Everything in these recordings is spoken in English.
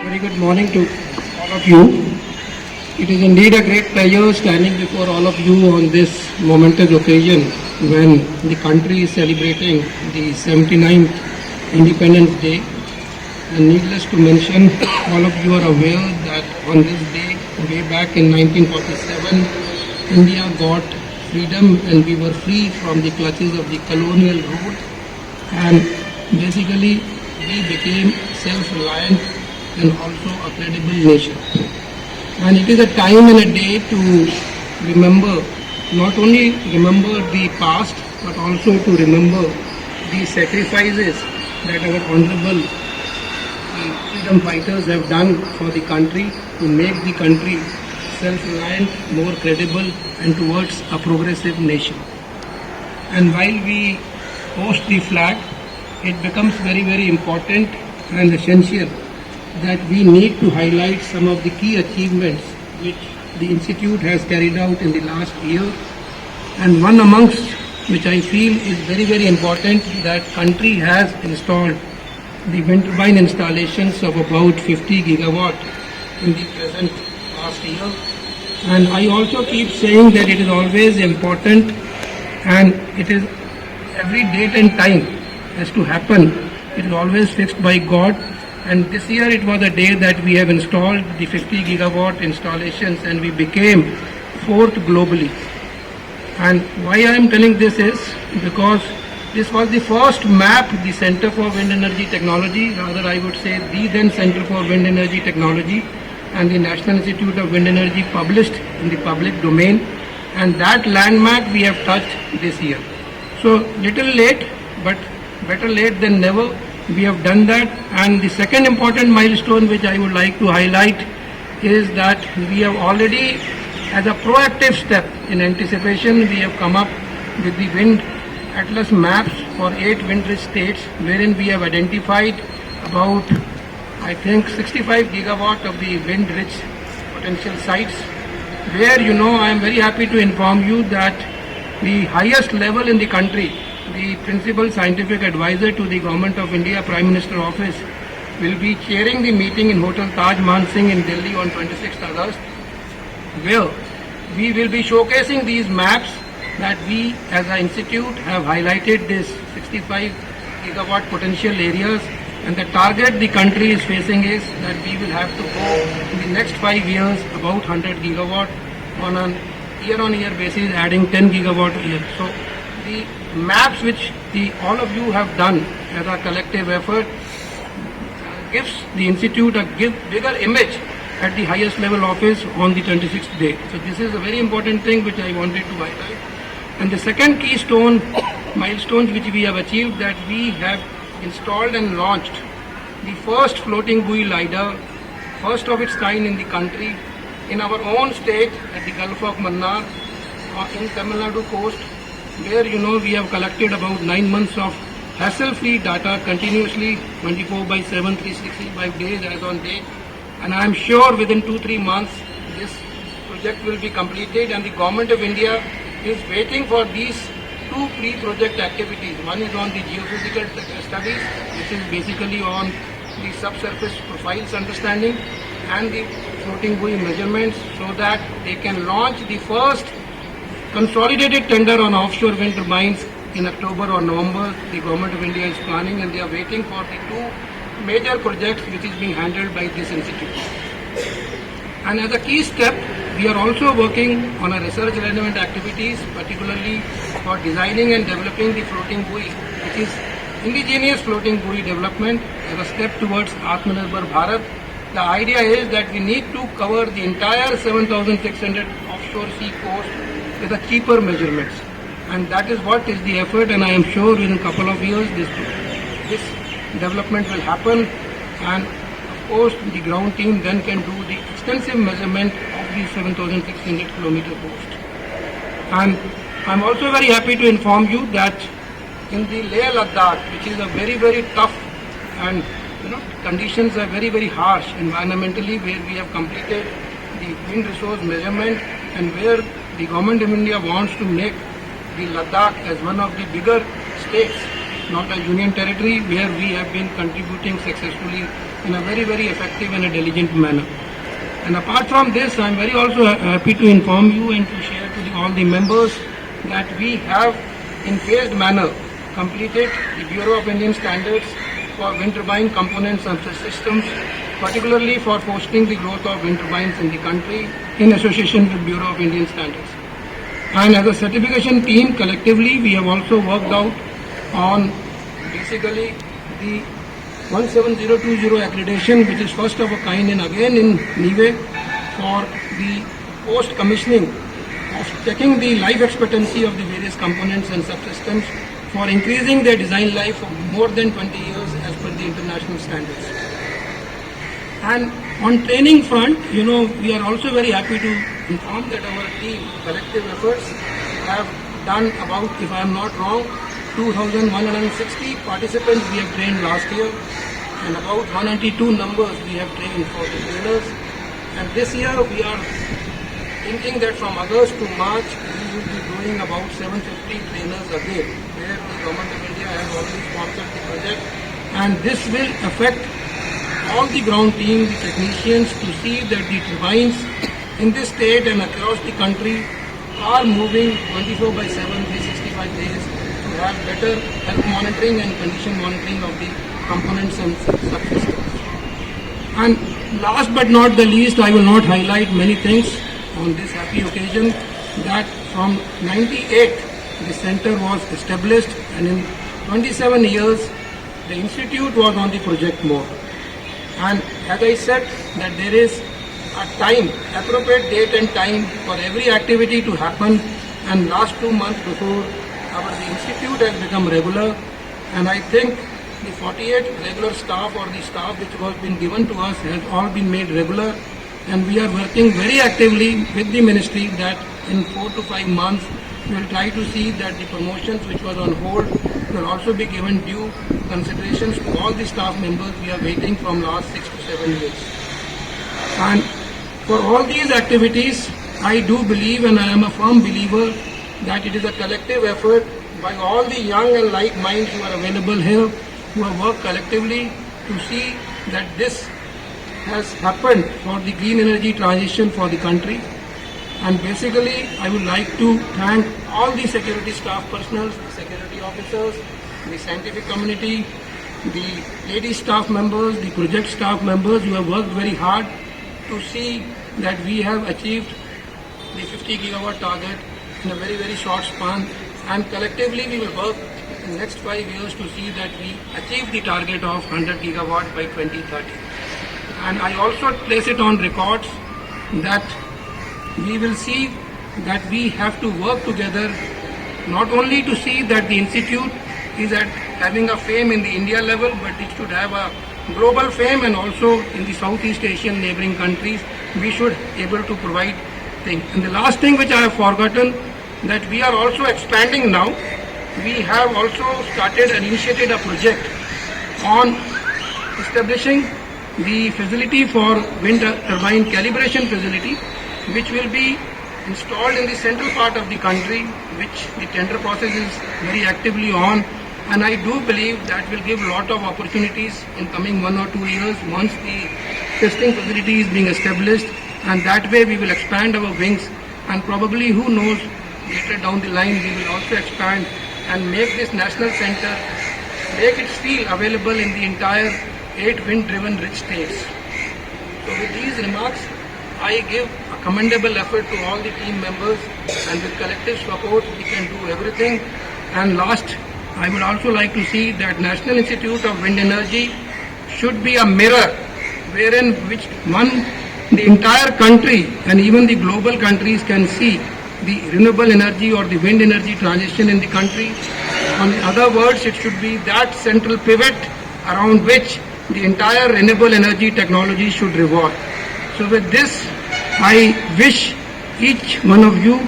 Very good morning to all of you. It is indeed a great pleasure standing before all of you on this momentous occasion when the country is celebrating the 79th Independence Day. And needless to mention, all of you are aware that on this day, way back in 1947, India got freedom and we were free from the clutches of the colonial rule. And basically, we became self-reliant and also a credible nation. And it is a time and a day to remember, not only remember the past, but also to remember the sacrifices that our honorable freedom fighters have done for the country to make the country self-reliant, more credible, and towards a progressive nation. And while we hoist the flag, it becomes very, very important and essential that we need to highlight some of the key achievements which the Institute has carried out in the last year. And one amongst which I feel is very, very important, that country has installed the wind turbine installations of about 50 gigawatt in the present last year. And I also keep saying that it is always important and it is every date and time has to happen. It is always fixed by God. And this year it was a day that we have installed the 50 gigawatt installations and we became fourth globally. And why I am telling this is because this was the first map the Center for Wind Energy Technology, rather I would say the then Center for Wind Energy Technology and the National Institute of Wind Energy published in the public domain, and that landmark we have touched this year. So little late, but better late than never. We have done that. And the second important milestone which I would like to highlight is that we have already, as a proactive step in anticipation, we have come up with the wind atlas maps for 8 wind-rich states, wherein we have identified about, I think, 65 gigawatt of the wind-rich potential sites, where, I am very happy to inform you that the highest level in the country, the principal scientific advisor to the Government of India, Prime Minister Office, will be chairing the meeting in Hotel Taj Mansingh in Delhi on 26th August, where we will be showcasing these maps that we as an institute have highlighted this 65 gigawatt potential areas, and the target the country is facing is that we will have to go in the next 5 years about 100 gigawatt on a year-on-year basis, adding 10 gigawatt a year. So the maps which all of you have done as a collective effort gives the institute a bigger image at the highest level office on the 26th day. So this is a very important thing which I wanted to highlight. And the second keystone milestones which we have achieved, that we have installed and launched the first floating buoy LiDAR, first of its kind in the country, in our own state at the Gulf of Mannar in Tamil Nadu coast, where we have collected about 9 months of hassle-free data continuously, 24/7, 365 days as on date. And I am sure within 2-3 months this project will be completed, and the Government of India is waiting for these 2 pre-project activities. One is on the geophysical studies, which is basically on the subsurface profiles understanding, and the floating buoy measurements, so that they can launch the first consolidated tender on offshore wind turbines in October or November. The Government of India is planning, and they are waiting for the 2 major projects which is being handled by this institute. And as a key step, we are also working on a research relevant activities, particularly for designing and developing the floating buoy, which is indigenous floating buoy development as a step towards Atmanirbhar Bharat. The idea is that we need to cover the entire 7,600 offshore sea coast with a cheaper measurements, and that is what is the effort. And I am sure within a couple of years this development will happen, and of course the ground team then can do the extensive measurement of the 7,600 kilometer coast. And I am also very happy to inform you that in the Leh Ladakh, which is a very, very tough and conditions are very, very harsh environmentally, where we have completed the wind resource measurement, and where the Government of India wants to make the Ladakh as one of the bigger states not a union territory, where we have been contributing successfully in a very, very effective and a diligent manner. And apart from this, I am very also happy to inform you and to share to all the members that we have in phased manner completed the Bureau of Indian Standards for wind turbine components and systems, particularly for fostering the growth of wind turbines in the country in association with Bureau of Indian Standards. And as a certification team, collectively, we have also worked out on basically the 17020 accreditation, which is first of a kind in NIWE for the post-commissioning of checking the life expectancy of the various components and subsystems for increasing their design life of more than 20 years as per the international standards. And on training front, we are also very happy to inform that our team, collective efforts, have done about, if I am not wrong, 2,160 participants we have trained last year, and about 192 numbers we have trained for the trainers. And this year we are thinking that from August to March we will be doing about 750 trainers again, where the Government of India has already sponsored the project, and this will affect all the ground team, the technicians, to see that the turbines in this state and across the country are moving 24/7, 365 days to have better health monitoring and condition monitoring of the components and subsystems. And last but not the least, I will not highlight many things on this happy occasion, that from 98 the center was established, and in 27 years the institute was on the project mode. And as I said, that there is a time, appropriate date and time for every activity to happen, and last 2 months before the institute has become regular, and I think the 48 regular staff or the staff which was been given to us has all been made regular, and we are working very actively with the ministry that in 4 to 5 months we will try to see that the promotions which was on hold will also be given due considerations to all the staff members we are waiting from last 6 to 7 years. And for all these activities, I do believe, and I am a firm believer, that it is a collective effort by all the young and like minds who are available here, who have worked collectively to see that this has happened for the green energy transition for the country. And basically, I would like to thank all the security staff personnel, the security officers, the scientific community, the lady staff members, the project staff members who have worked very hard to see that we have achieved the 50 gigawatt target in a very, very short span. And collectively, we will work in the next 5 years to see that we achieve the target of 100 gigawatt by 2030. And I also place it on records that we will see that we have to work together, not only to see that the institute is at having a fame in the India level, but it should have a global fame, and also in the Southeast Asian neighboring countries we should able to provide things. And the last thing which I have forgotten, that we are also expanding now. We have also started and initiated a project on establishing the facility for wind turbine calibration facility, which will be installed in the central part of the country, which the tender process is very actively on. And I do believe that will give a lot of opportunities in coming 1 or 2 years once the testing facility is being established, and that way we will expand our wings, and probably, who knows, later down the line we will also expand and make this national center, make its steel available in the entire 8 wind-driven rich states. So with these remarks, I give a commendable effort to all the team members, and with collective support we can do everything. And last, I would also like to see that National Institute of Wind Energy should be a mirror wherein which the entire country and even the global countries can see the renewable energy or the wind energy transition in the country. In other words, it should be that central pivot around which the entire renewable energy technology should revolve. So with this, I wish each one of you,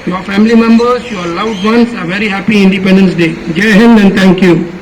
your family members, your loved ones, a very happy Independence Day. Jai Hind and thank you.